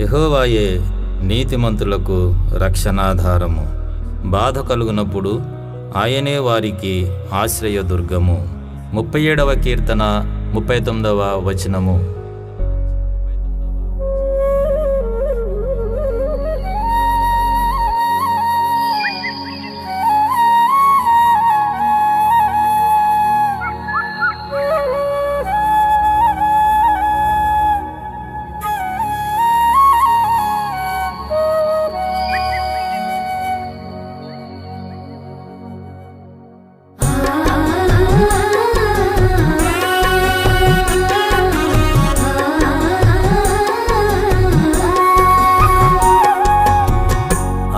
యెహోవాయే నీతిమంతులకు రక్షణాధారము. బాధ కలుగునప్పుడు ఆయనే వారికి ఆశ్రయదుర్గము. 37వ కీర్తన 39వ వచనము.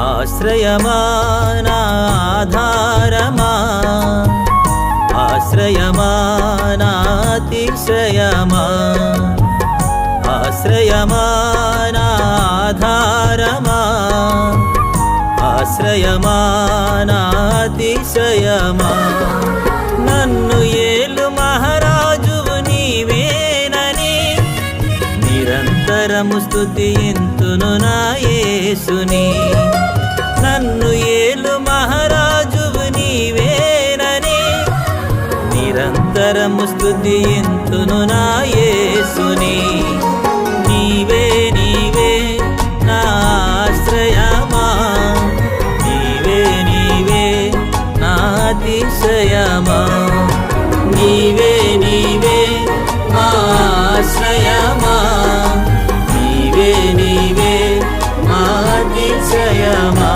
ఆశ్రయమా నా ఆధారమా, ఆశ్రయమా నా అతిశయమా, ఆశ్రయమా నా ఆధారమా, ఆశ్రయమా నా అతిశయమా. నన్ను ఏలు మహారాజువు నీవేనని నిరంతరము స్తుతింతును నా యేసుని. నన్ను ఏలు మహారాజువు నీవేనని నిరంతరము స్తుతింతును నా యేసుని. నీవే నీవే నా ఆశ్రయమా, నీవే నీవే నా అతిశయమా, నీవే నీవే నా ఆశ్రయమా, నీవే నీవే నా అతిశయమా.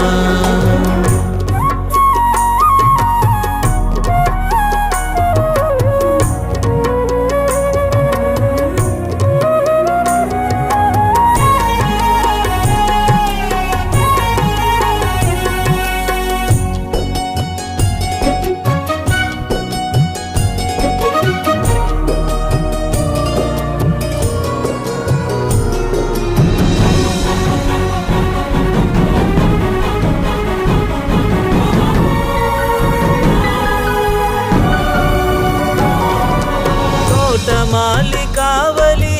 తోటమాలి కావలి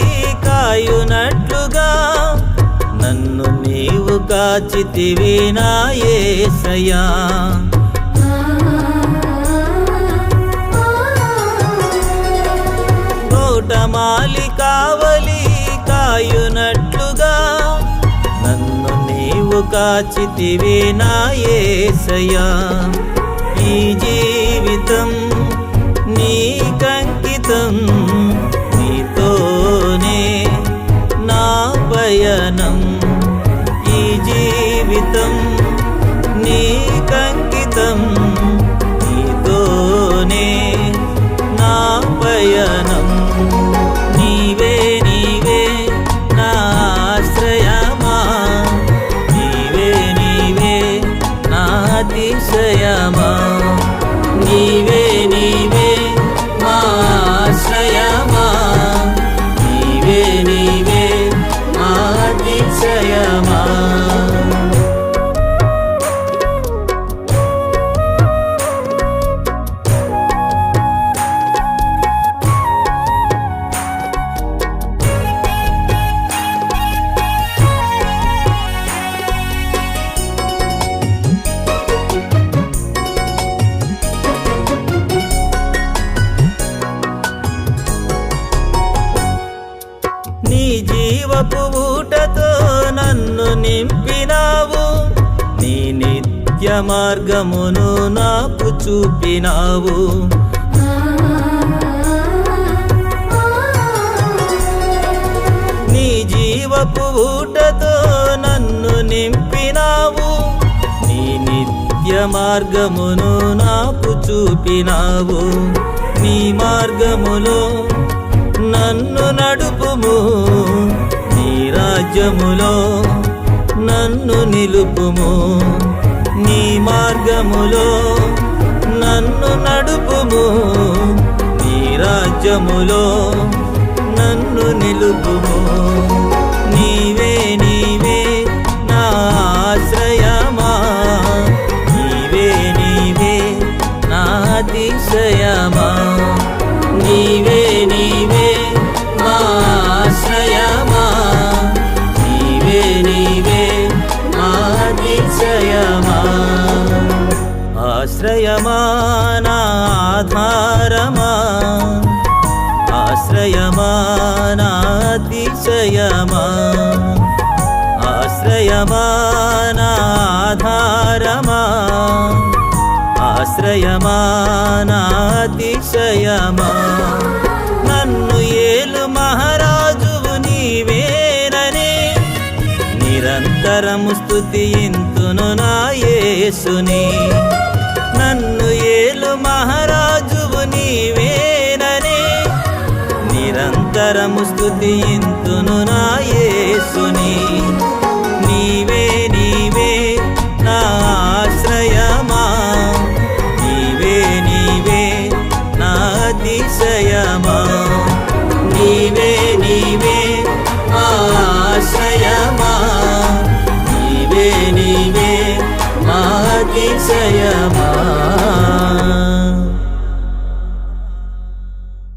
కాయునట్లుగా నన్ను నీవు కాచితివి నా యేసయ్యా. తోటమాలి కావలి కాయునట్లుగా నన్ను నీవు కాచితివి నా యేసయ్యా. ఈ జీవితం నీకంకితం, నీతోనే నా పయనం. ఈ జీవితం నీకంకితం, నీతోనే నా పయనం. నీవే నీవే నా ఆశ్రయమా, నీవే నీవే నా అతిశయమా, నీవే నీవే నా ఆశ్రయమా, నీవే నీవే నా అతిశయమా. నీ జీవపు ఊటతో నన్ను నింపినావు, నీ నిత్య మార్గమును నాకు చూపినావు. నీ జీవపు ఊటతో నన్ను నింపినావు, నీ నిత్య మార్గమును నాకు చూపినావు. నీ మార్గములో నన్ను నడుపుము, నీ రాజ్యములో నన్ను నిలుపుము. నీ మార్గములో నన్ను నడుపుము, నీ రాజ్యములో నన్ను నిలుపుము. నీవే నీవే నా ఆశ్రయమా, నీవే నీవే నా అతిశయమా, నీవే నీవే నా ఆశ్రయమా, నీవే ఆధారమా ఆశ్రయమా నా అతిశయమా ఆశ్రయమా నా ఆధారమా ఆశ్రయమా నా అతిశయమా నన్ను ఏలు మహారాజువు నీవేనని నిరంతరము స్తుతింతును నా యేసుని నన్ను ఏలు మహారాజువు నీవేనని నిరంతరము స్తుతింతును నా యేసుని నీవే నీవే నా ఆశ్రయమా నీవే నీవే నా అతిశయమా నీవే నీవే నా ఆశ్రయమా నీవే నీవే నా అతిశయమా